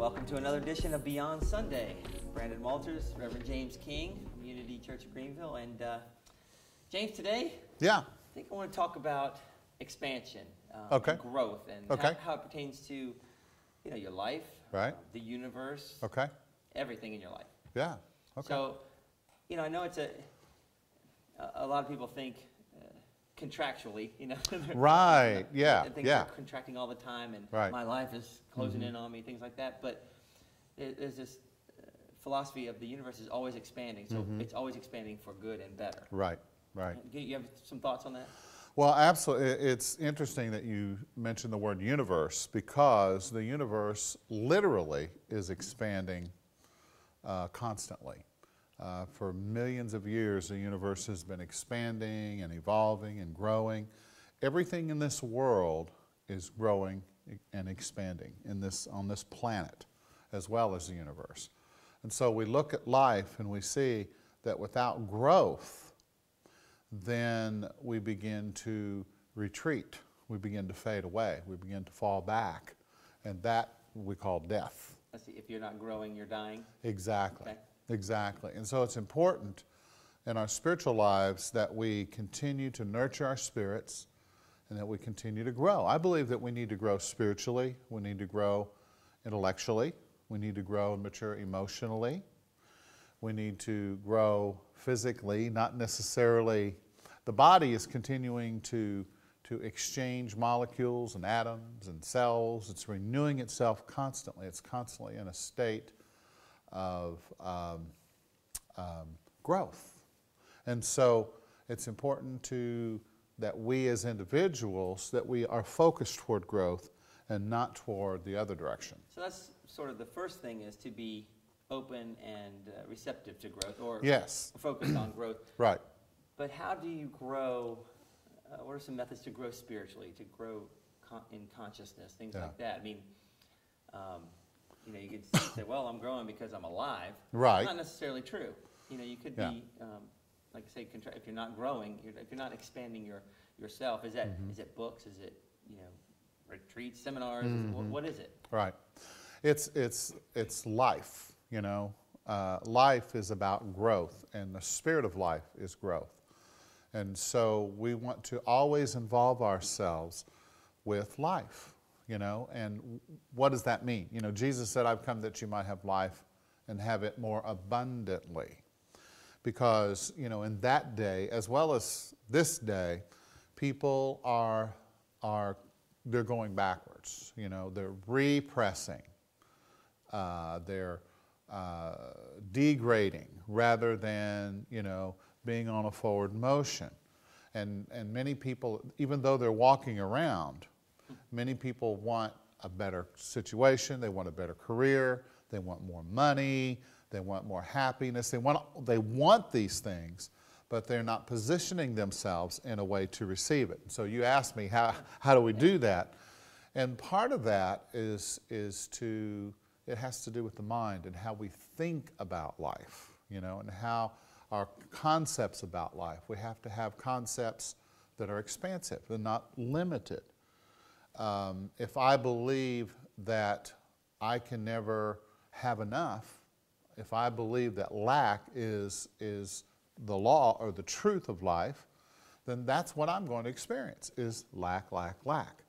Welcome to another edition of Beyond Sunday. Brandon Walters, Reverend James King from Unity Church of Greenville. And James, today, I think I want to talk about expansion, and growth, and how it pertains to your life, the universe, everything in your life. Yeah. Okay. So, I know it's a lot of people think contractually, Right. Yeah. Things are contracting all the time, and my life is closing in on me, things like that. But there's this philosophy of the universe is always expanding, so it's always expanding for good and better. Right. Right. You have some thoughts on that? Well, absolutely. It's interesting that you mentioned the word universe, because the universe literally is expanding constantly. For millions of years, the universe has been expanding and evolving and growing. Everything in this world is growing and expanding on this planet, as well as the universe. And so we look at life and we see that without growth, then we begin to retreat. We begin to fade away. We begin to fall back. And that we call death. Let's see, if you're not growing, you're dying? Exactly. Okay. Exactly. And so it's important in our spiritual lives that we continue to nurture our spirits and that we continue to grow. I believe that we need to grow spiritually. We need to grow intellectually. We need to grow and mature emotionally. We need to grow physically, not necessarily. The body is continuing to exchange molecules and atoms and cells. It's renewing itself constantly. It's constantly in a state of growth. And so it's important that we as individuals, that we are focused toward growth and not toward the other direction. So that's sort of the first thing, is to be open and receptive to growth, or focused on growth. Right. But how do you grow? What are some methods to grow spiritually, to grow in consciousness, things like that? I mean, you could say, well, I'm growing because I'm alive. Right. It's not necessarily true. You could be, like I say, if you're not growing, if you're not expanding yourself, is it books? Is it, retreats, seminars? What is it? Right. It's life, Life is about growth, and the spirit of life is growth. And so we want to always involve ourselves with life. And what does that mean? Jesus said, I've come that you might have life and have it more abundantly. Because, in that day, as well as this day, people they're going backwards. They're repressing. They're degrading rather than, being on a forward motion. And many people, even though they're walking around, many people want a better situation, they want a better career, they want more money, they want more happiness, they want these things, but they're not positioning themselves in a way to receive it. So you asked me, how do we do that? And part of that it has to do with the mind and how we think about life, and how our concepts about life. We have to have concepts that are expansive and not limited. If I believe that I can never have enough, if I believe that lack is the law or the truth of life, then that's what I'm going to experience, is lack, lack, lack.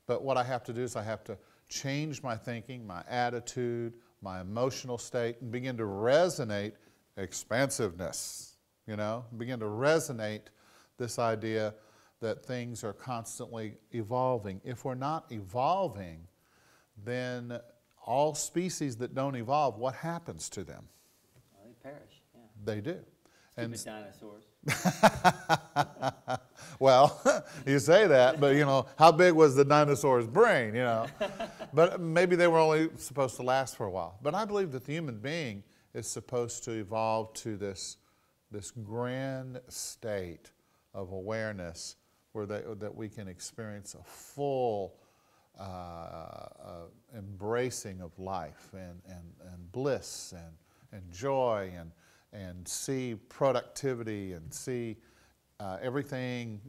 But what I have to do is I have to change my thinking, my attitude, my emotional state, and begin to resonate expansiveness, begin to resonate this idea that things are constantly evolving. If we're not evolving, then all species that don't evolve, what happens to them? Well, they perish, yeah. They do. Stupid dinosaurs. Well, you say that, but how big was the dinosaur's brain, But maybe they were only supposed to last for a while. But I believe that the human being is supposed to evolve to this grand state of awareness that we can experience a full embracing of life and bliss and joy and see productivity and see everything,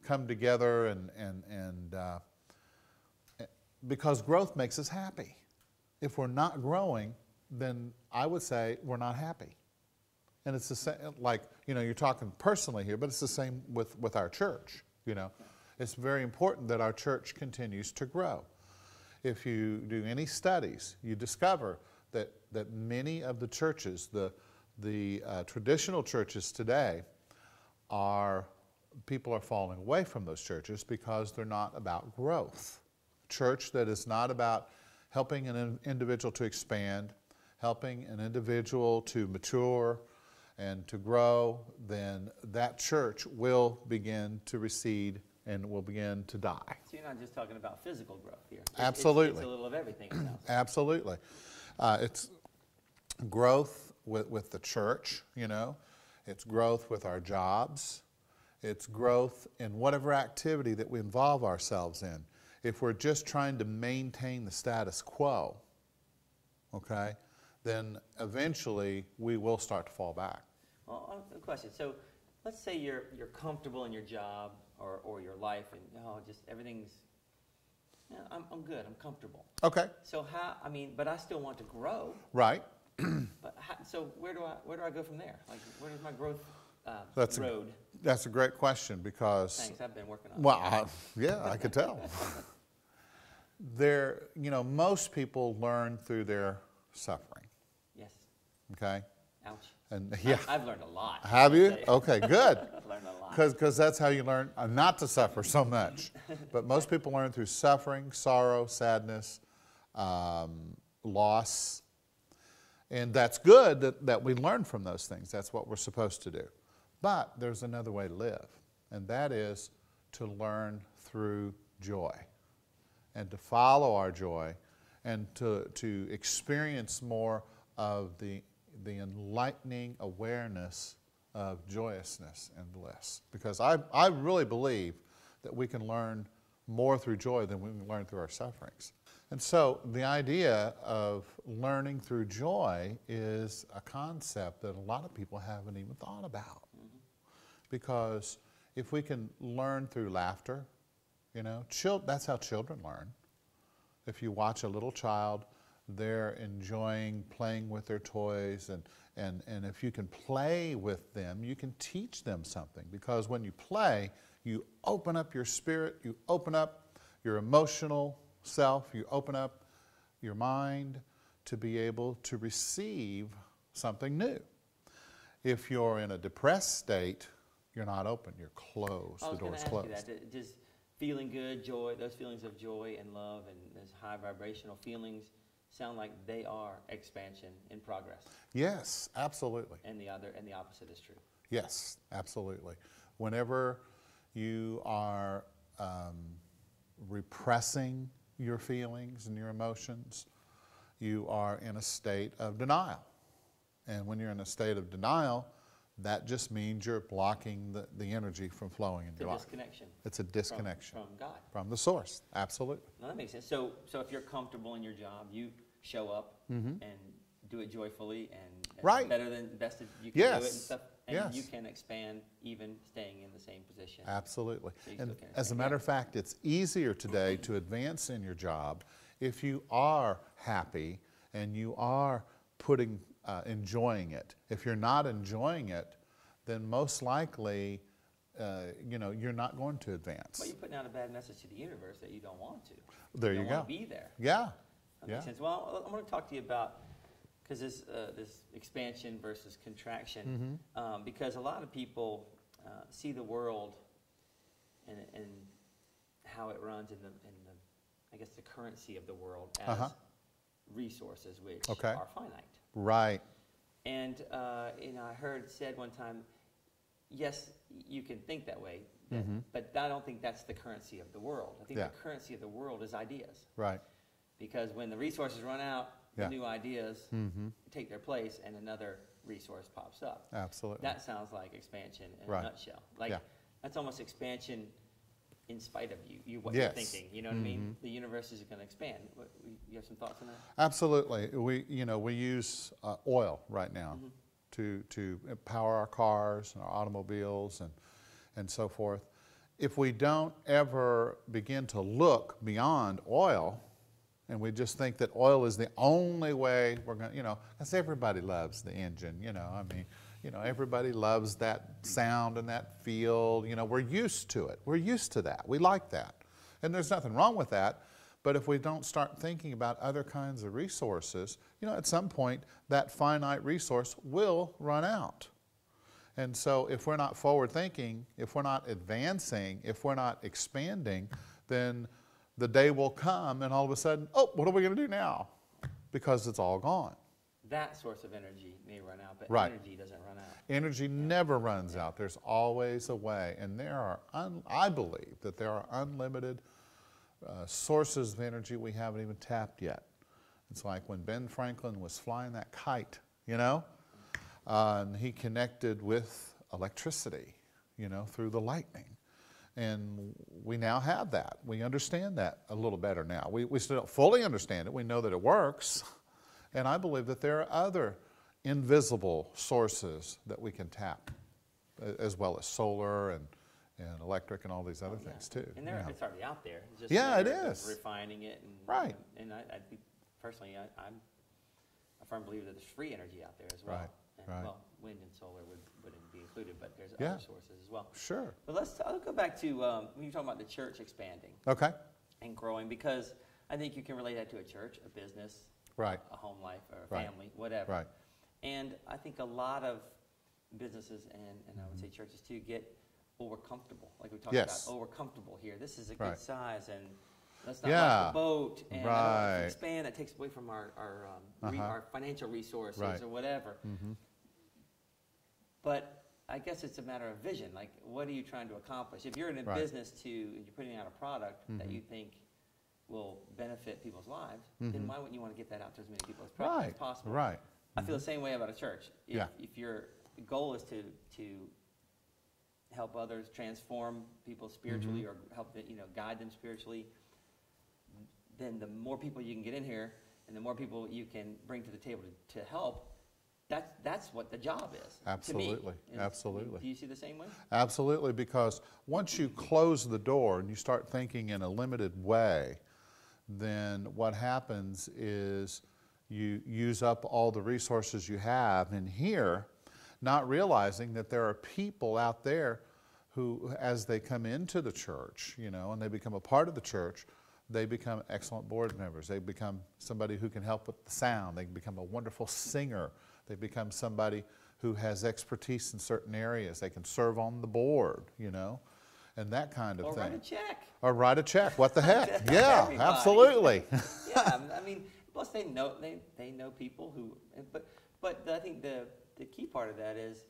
come together and because growth makes us happy. if we're not growing, then I would say we're not happy. And it's the same, like, you know, you're talking personally here, but it's the same with our church, you know. It's very important that our church continues to grow. If you do any studies, you discover that many of the churches, the traditional churches today, people are falling away from those churches because they're not about growth. A church that is not about helping an individual to expand, helping an individual to mature and to grow, then that church will begin to recede and will begin to die. So you're not just talking about physical growth here. Absolutely. It's a little of everything. Absolutely. It's growth with the church, you know. It's growth with our jobs. It's growth in whatever activity that we involve ourselves in. If we're just trying to maintain the status quo, okay, then eventually we will start to fall back. Well, a question. So let's say you're comfortable in your job or your life, and just everything's, I'm good, I'm comfortable. Okay. So but I still want to grow. Right. But so where do I go from there? Like, where is my growth road? That's a great question because. Thanks, I've been working on it. Well, yeah, I could tell. Most people learn through their suffering. Yes. Okay. Ouch. And yeah, I've learned a lot. Have you? Okay, good. I've learned a lot. Because that's how you learn not to suffer so much. But most people learn through suffering, sorrow, sadness, loss. And that's good that we learn from those things. That's what we're supposed to do. But there's another way to live, and that is to learn through joy and to follow our joy and to experience more of the enlightening awareness of joyousness and bliss. Because I really believe that we can learn more through joy than we can learn through our sufferings. And so the idea of learning through joy is a concept that a lot of people haven't even thought about. Mm-hmm. Because if we can learn through laughter, that's how children learn. If you watch a little child, they're enjoying playing with their toys, and if you can play with them, you can teach them something. Because when you play, you open up your spirit, you open up your emotional self, you open up your mind to be able to receive something new. If you're in a depressed state, you're not open, you're closed, the door's closed. I was going to ask you that. Just feeling good, joy, those feelings of joy and love and those high vibrational feelings sound like they are expansion in progress. Yes, absolutely. And the opposite is true. Yes, absolutely. Whenever you are repressing your feelings and your emotions, you are in a state of denial. And when you're in a state of denial, that just means you're blocking the energy from flowing in your life. It's a disconnection. From God. From the source, absolutely. No, that makes sense. So if you're comfortable in your job, you show up and do it joyfully and right. better than best you can yes. do it and stuff. And yes. you can expand even staying in the same position. Absolutely. So and as a matter of fact, it's easier today to advance in your job if you are happy and you are enjoying it. If you're not enjoying it, then most likely, you're not going to advance. Well, you're putting out a bad message to the universe that you don't want to. There you go. You don't want to be there. Yeah. That makes sense. Well, I'm going to talk to you about, because this expansion versus contraction, because a lot of people see the world and how it runs in the I guess the currency of the world as resources which are finite. Right. And I heard said one time, yes, you can think that way, but I don't think that's the currency of the world. I think the currency of the world is ideas. Right. Because when the resources run out, the new ideas take their place and another resource pops up. Absolutely. That sounds like expansion in a nutshell. That's almost expansion in spite of what you're thinking. You know what I mean? The universe is going to expand. You have some thoughts on that? Absolutely. We use oil right now to power our cars and our automobiles and so forth. If we don't ever begin to look beyond oil And we just think that oil is the only way we're going to, because everybody loves the engine, I mean, everybody loves that sound and that feel, we're used to it. We're used to that. We like that. And there's nothing wrong with that. But if we don't start thinking about other kinds of resources, at some point that finite resource will run out. And so if we're not forward thinking, if we're not advancing, if we're not expanding, then the day will come and all of a sudden, oh, what are we going to do now? Because it's all gone. That source of energy may run out, but right. energy doesn't run out. Energy never runs out. There's always a way. And there are, I believe that there are unlimited sources of energy we haven't even tapped yet. It's like when Ben Franklin was flying that kite, and he connected with electricity, through the lightning. And we now have that. We understand that a little better now. We still don't fully understand it. We know that it works. And I believe that there are other invisible sources that we can tap, as well as solar and electric and all these other things too. And it's already out there. It's just it is. Refining it. And, right. And I think, personally, I'm a firm believer that there's free energy out there as well. Right. And, right. Well, wind and solar wouldn't be included, but there's other sources as well. Sure. But I'll go back to when you're talking about the church expanding. Okay. And growing, because I think you can relate that to a church, a business, right. a home life, or a family, whatever. Right. And I think a lot of businesses and I would say churches too get over-comfortable, like we talked about, over-comfortable here. This is a good size, and let's not rock the boat, and I don't want to expand. That takes away from our financial resources or whatever. Mm-hmm. But I guess it's a matter of vision. Like, what are you trying to accomplish? If you're in a business and you're putting out a product that you think will benefit people's lives, then why wouldn't you want to get that out to as many people as possible? Right. I feel the same way about a church. If your goal is to help others, transform people spiritually, or help guide them spiritually, then the more people you can get in here, and the more people you can bring to the table to help, that's what the job is. Absolutely. To me. Absolutely. Do you see the same way? Absolutely, because once you close the door and you start thinking in a limited way, then what happens is you use up all the resources you have in here, not realizing that there are people out there who, as they come into the church, and they become a part of the church, they become excellent board members. They become somebody who can help with the sound. They become a wonderful singer. They become somebody who has expertise in certain areas. They can serve on the board, and that kind of thing. Or write a check. Or write a check. What the heck? Yeah, absolutely. Yeah, I mean, plus they know people who, but I think the key part of that is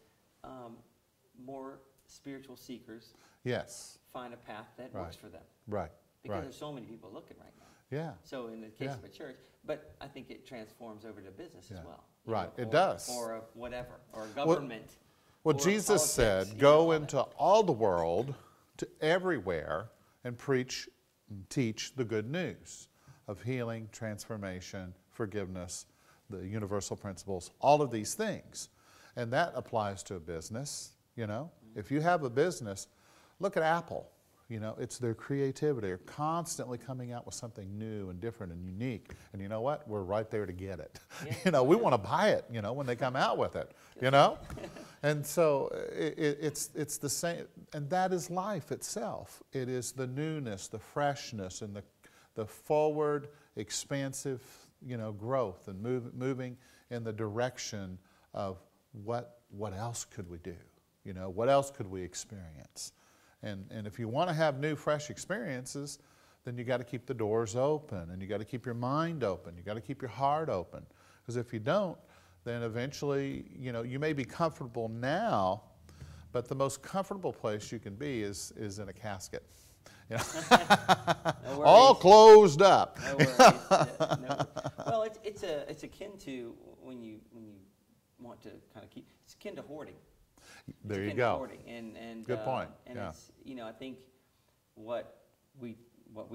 more spiritual seekers. Yes. Find a path that works for them. Right. Because there's so many people looking right now. Yeah. So in the case of a church, but I think it transforms over to business as well. Right. It does. Or whatever, or government. Well, Jesus said, "Go into all the world, to everywhere, and preach and teach the good news of healing, transformation, forgiveness, the universal principles, all of these things." And that applies to a business, If you have a business, look at Apple. It's their creativity. They're constantly coming out with something new and different and unique. And you know what? We're right there to get it. Yeah. We want to buy it, when they come out with it, And so it's the same. And that is life itself. It is the newness, the freshness, and the forward, expansive, growth and moving in the direction of what else could we do? What else could we experience? And if you want to have new, fresh experiences, then you got to keep the doors open, and you got to keep your mind open. You got to keep your heart open, because if you don't, then eventually, you may be comfortable now, but the most comfortable place you can be is in a casket, No all closed up. No worries. No. Well, it's akin to when you want to kind of keep. It's akin to hoarding. There you go. And good point. And it's I think what we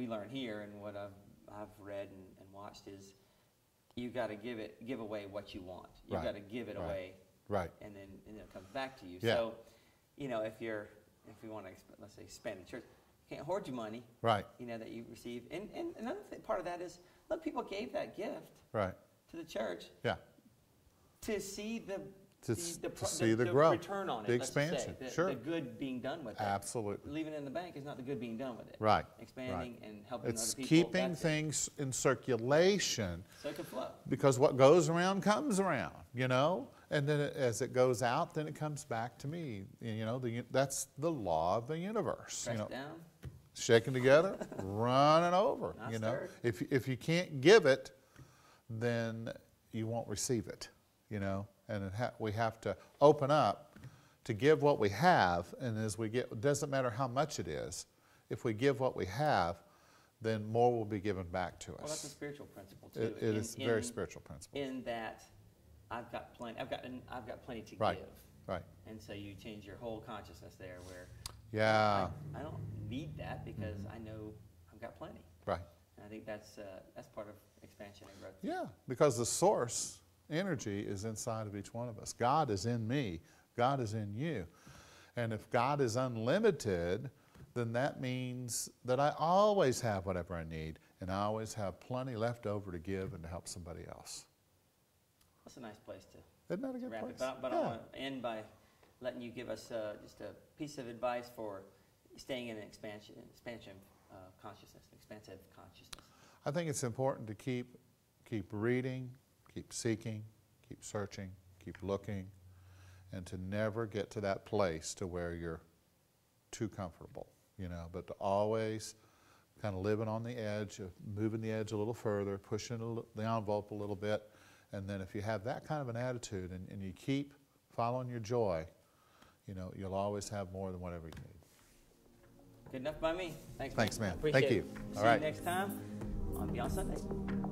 learn here and what I've read and watched is you got to give away what you want. You got to give it away. Right. And then it comes back to you. Yeah. So, if we want to let's say expand the church, can't hoard your money. Right. That you receive. And another part of that is, other people gave that gift. Right. To the church. Yeah. To see the growth, return on it, the expansion, the good being done with it. Absolutely. Leaving it in the bank is not the good being done with it. Right. Expanding and helping other people. It's keeping things in circulation. So it can flow. Because what goes around comes around, and then as it goes out, then it comes back to me. That's the law of the universe. Pressed down. Shaken together, running over. Stirred. If you can't give it, then you won't receive it. And we have to open up to give what we have, and as we get, it doesn't matter how much it is. If we give what we have, then more will be given back to us. Well, that's a spiritual principle too. It is a very spiritual principle. In that, I've got plenty. I've got plenty to right. give. Right. And so you change your whole consciousness there, where yeah, I don't need that because I know I've got plenty. Right. And I think that's part of expansion and growth. Yeah, because the source energy is inside of each one of us. God is in me. God is in you. And if God is unlimited, then that means that I always have whatever I need, and I always have plenty left over to give and to help somebody else. That's a nice place to Isn't that a good wrap place? it up. But yeah. I want to end by letting you give us just a piece of advice for staying in an expansive consciousness, expansive consciousness. I think it's important to keep reading, keep seeking, keep searching, keep looking, and to never get to that place to where you're too comfortable, but to always kind of living on the edge, of moving the edge a little further, pushing the envelope a little bit, and then if you have that kind of an attitude and you keep following your joy, you'll always have more than whatever you need. Good enough by me. Thanks, man. Appreciate Thank you. It. See you next time on Beyond Sunday.